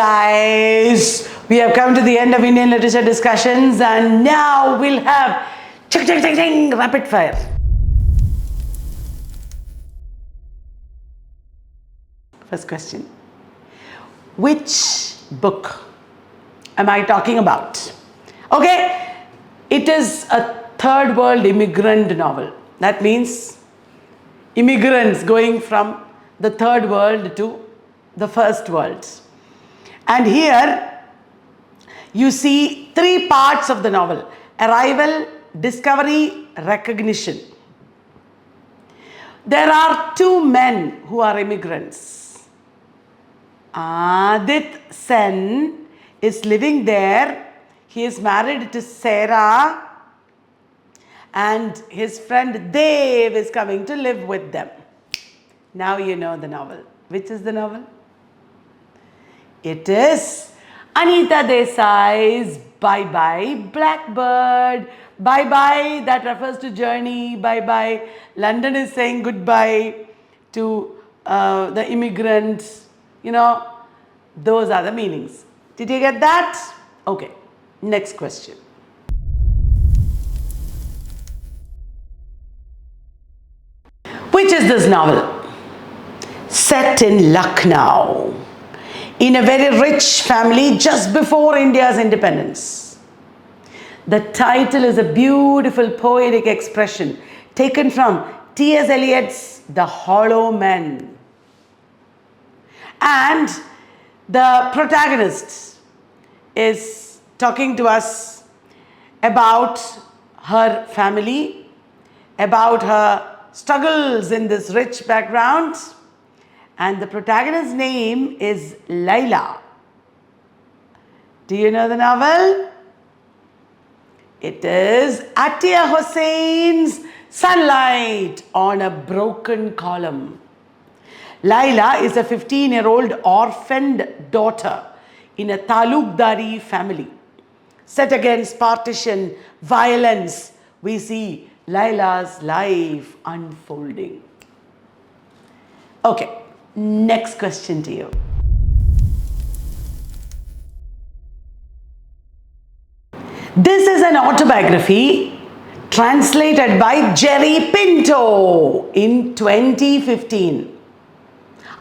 guys, we have come to the end of Indian literature discussions, and now we'll have rapid fire. First question. Which book am I talking about? Okay, it is a third world immigrant novel. That means immigrants going from the third world to the first world. And here you see three parts of the novel: arrival, discovery, recognition. There are two men who are immigrants. Adit Sen is living there. He is married to Sarah, and his friend Dev is coming to live with them. Now you know the novel. Which is the novel? It is Anita Desai's Bye Bye Blackbird. Bye bye, that refers to journey. Bye bye. London is saying goodbye to the immigrants. You know, those are the meanings. Did you get that? Okay, next question. Which is this novel? Set in Lucknow, in a very rich family just before India's independence. The title is a beautiful poetic expression taken from T.S. Eliot's The Hollow Men. And the protagonist is talking to us about her family, about her struggles in this rich background. And the protagonist's name is Laila. Do you know the novel? It is Atiya Hussein's Sunlight on a Broken Column. Laila is a 15-year-old orphaned daughter in a talukdari family. Set against partition, violence, we see Laila's life unfolding. Okay, next question to you. This is an autobiography translated by Jerry Pinto in 2015.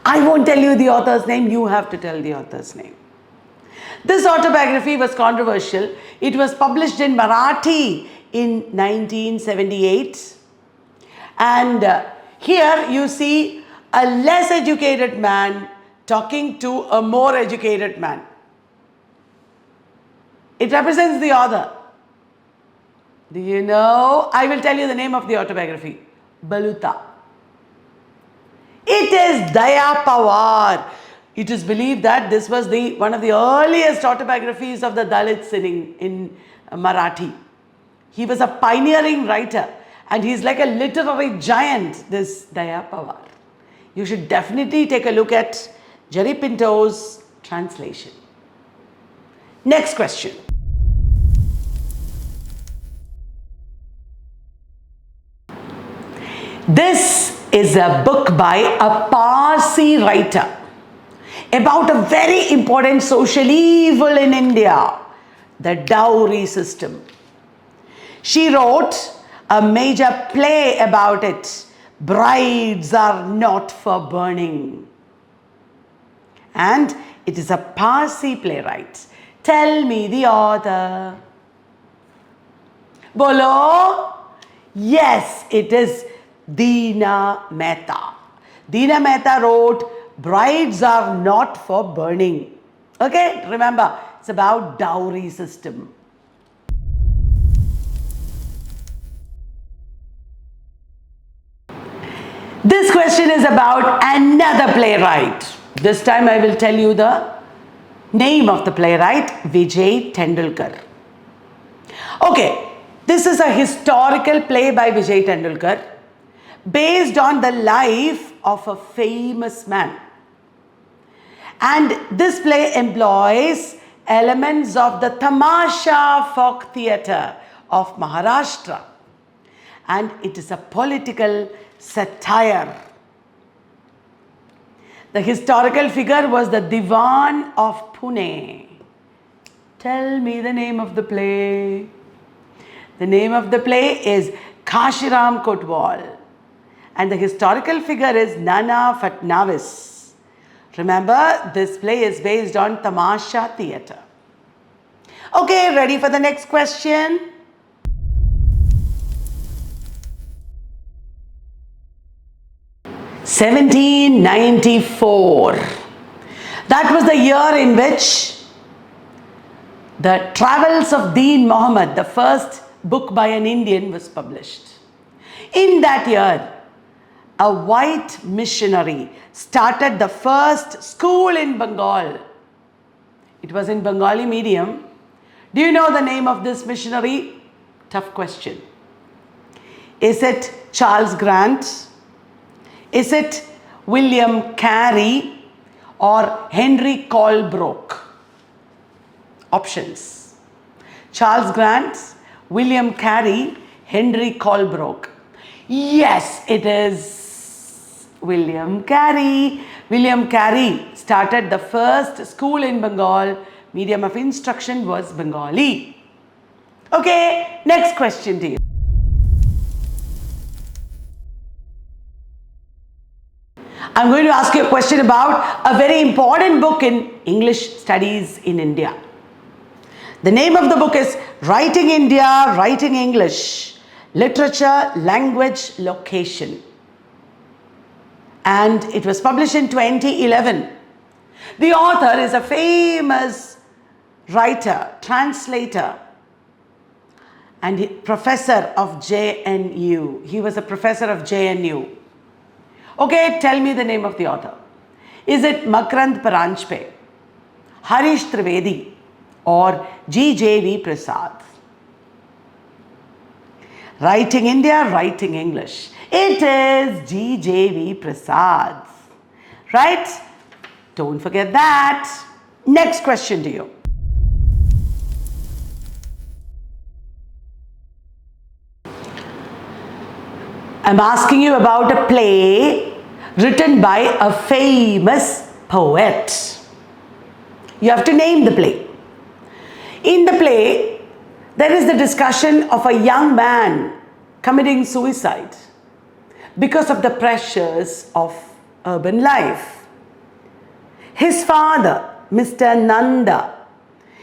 I won't tell you the author's name, you have to tell the author's name. This autobiography was controversial. It was published in Marathi in 1978. And here you see a less educated man talking to a more educated man. It represents the author. Do you know? I will tell you the name of the autobiography. Baluta. It is Daya Pawar. It is believed that this was one of the earliest autobiographies of the Dalits in Marathi. He was a pioneering writer, and he's like a literary giant, this Daya Pawar. You should definitely take a look at Jerry Pinto's translation. Next question. This is a book by a Parsi writer about a very important social evil in India, the dowry system. She wrote a major play about it, Brides Are Not for Burning. And it is a Parsi playwright. Tell me the author. Bolo? Yes, it is Deena Mehta. Deena Mehta wrote Brides Are Not for Burning. Okay, remember, it's about dowry system. This question is about another playwright. This time I will tell you the name of the playwright, Vijay Tendulkar. Okay, this is a historical play by Vijay Tendulkar based on the life of a famous man. And this play employs elements of the Tamasha folk theatre of Maharashtra. And it is a political satire. The historical figure was the Diwan of Pune. Tell me the name of the play. The name of the play is Kashiram Kotwal. And the historical figure is Nana Fatnavis. Remember, this play is based on Tamasha theatre. Okay, ready for the next question? (1794). That was the year in which the Travels of Deen Muhammad, the first book by an Indian, was published. In that year, a white missionary started the first school in Bengal. It was in Bengali medium. Do you know the name of this missionary? Tough question. Is it Charles Grant? Is it William Carey or Henry Colebrook? Options. Charles Grant, William Carey, Henry Colebrook. Yes, it is William Carey. William Carey started the first school in Bengal. Medium of instruction was Bengali. Okay, next question to you. I'm going to ask you a question about a very important book in English studies in India. The name of the book is Writing India, Writing English, Literature, Language, Location. And it was published in 2011. The author is a famous writer, translator, and professor of JNU. He was a professor of JNU. Okay, tell me the name of the author. Is it Makrand Paranjpe, Harish Trivedi, or G.J.V. Prasad? Writing India, Writing English. It is G.J.V. Prasad. Right? Don't forget that. Next question to you. I'm asking you about a play written by a famous poet. You have to name the play. In the play, there is the discussion of a young man committing suicide because of the pressures of urban life. His father, Mr. Nanda,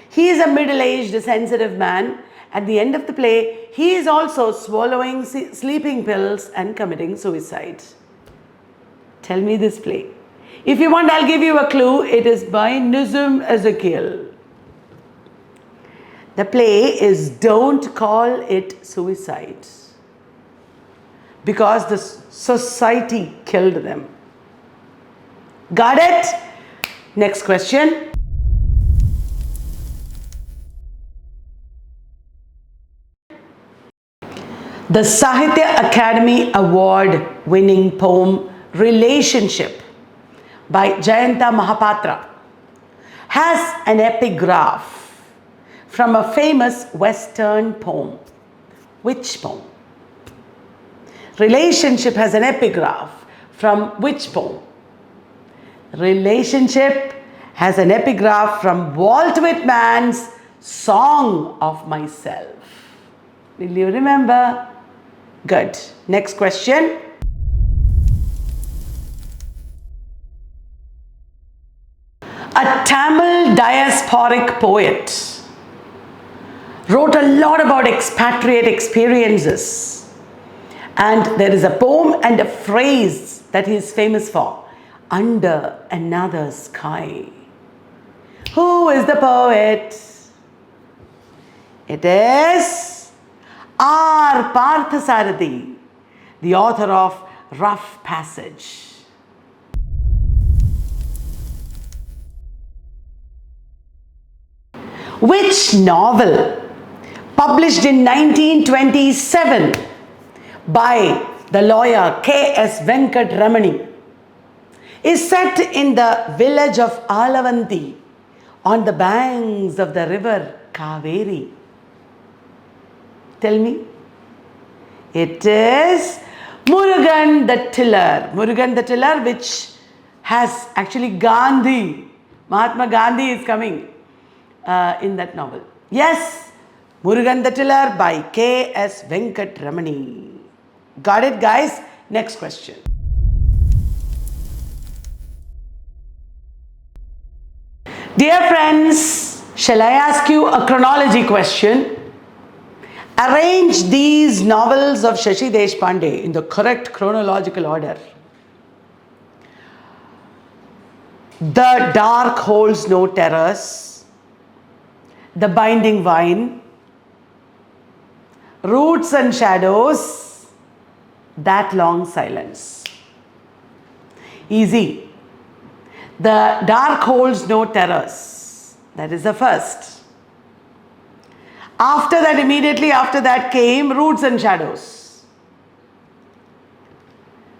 he is a middle-aged, sensitive man. At the end of the play, he is also swallowing sleeping pills and committing suicide. Tell me this play. If you want, I'll give you a clue. It is by Nissim Ezekiel. The play is Don't Call It Suicide, because the society killed them. Got it? Next question. The Sahitya Academy Award winning poem Relationship by Jayanta Mahapatra has an epigraph from a famous Western poem. Which poem? Relationship has an epigraph from which poem? Relationship has an epigraph from Walt Whitman's Song of Myself. Will you remember? Good. Next question. A Tamil diasporic poet wrote a lot about expatriate experiences. And there is a poem and a phrase that he is famous for. Under another sky. Who is the poet? It is R. Parthasarathi, the author of Rough Passage. Which novel, published in 1927 by the lawyer K.S. Venkat Ramani, is set in the village of Alavanthi on the banks of the river Kaveri? Tell me. It is Murugan the Tiller. Murugan the Tiller, which has actually Gandhi, Mahatma Gandhi is coming in that novel. Yes, Murugan the Tiller by K.S. Venkat Ramani. Got it, guys? Next question. Dear friends, shall I ask you a chronology question? Arrange these novels of Shashi Deshpande in the correct chronological order. The Dark Holds No Terrors, The Binding Vine, Roots and Shadows, That Long Silence. Easy. The Dark Holds No Terrors. That is the first. After that, immediately after that came Roots and Shadows.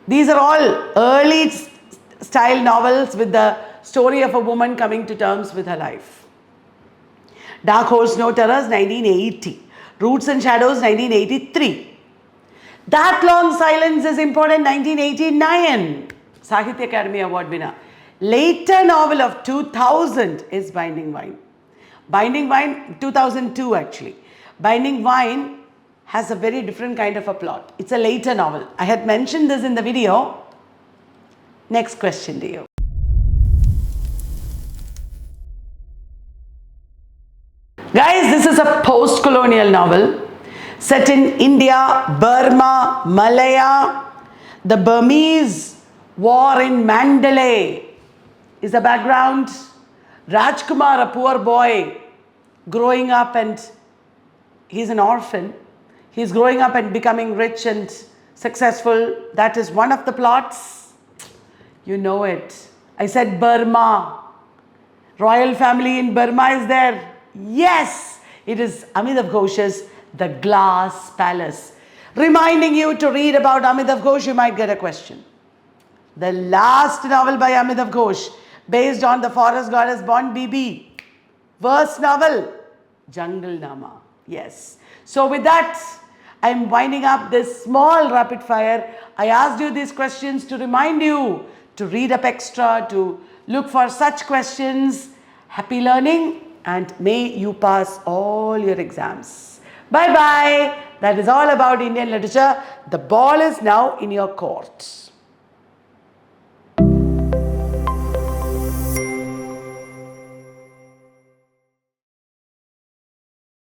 These are all early style novels with the story of a woman coming to terms with her life. Dark Holds No Terrors, 1980. Roots and Shadows, 1983. That Long Silence is important, 1989. Sahitya Academy Award winner. Later novel of 2000 is Binding Vine. Binding Vine, 2002 actually. Binding Vine has a very different kind of a plot. It's a later novel. I had mentioned this in the video. Next question to you. Guys, this is a post-colonial novel set in India, Burma, Malaya. The Burmese war in Mandalay is the background. Rajkumar, a poor boy, growing up, and he's an orphan. He's growing up and becoming rich and successful. That is one of the plots. You know it. I said Burma. Royal family in Burma is there. Yes, it is Amitav Ghosh's The Glass Palace. Reminding you to read about Amitav Ghosh, you might get a question. The last novel by Amitav Ghosh, based on the forest goddess born Bibi. Verse novel, Jungle Nama. Yes. So with that, I'm winding up this small rapid fire. I asked you these questions to remind you to read up extra, to look for such questions. Happy learning, and may you pass all your exams. Bye-bye. That is all about Indian literature. The ball is now in your court.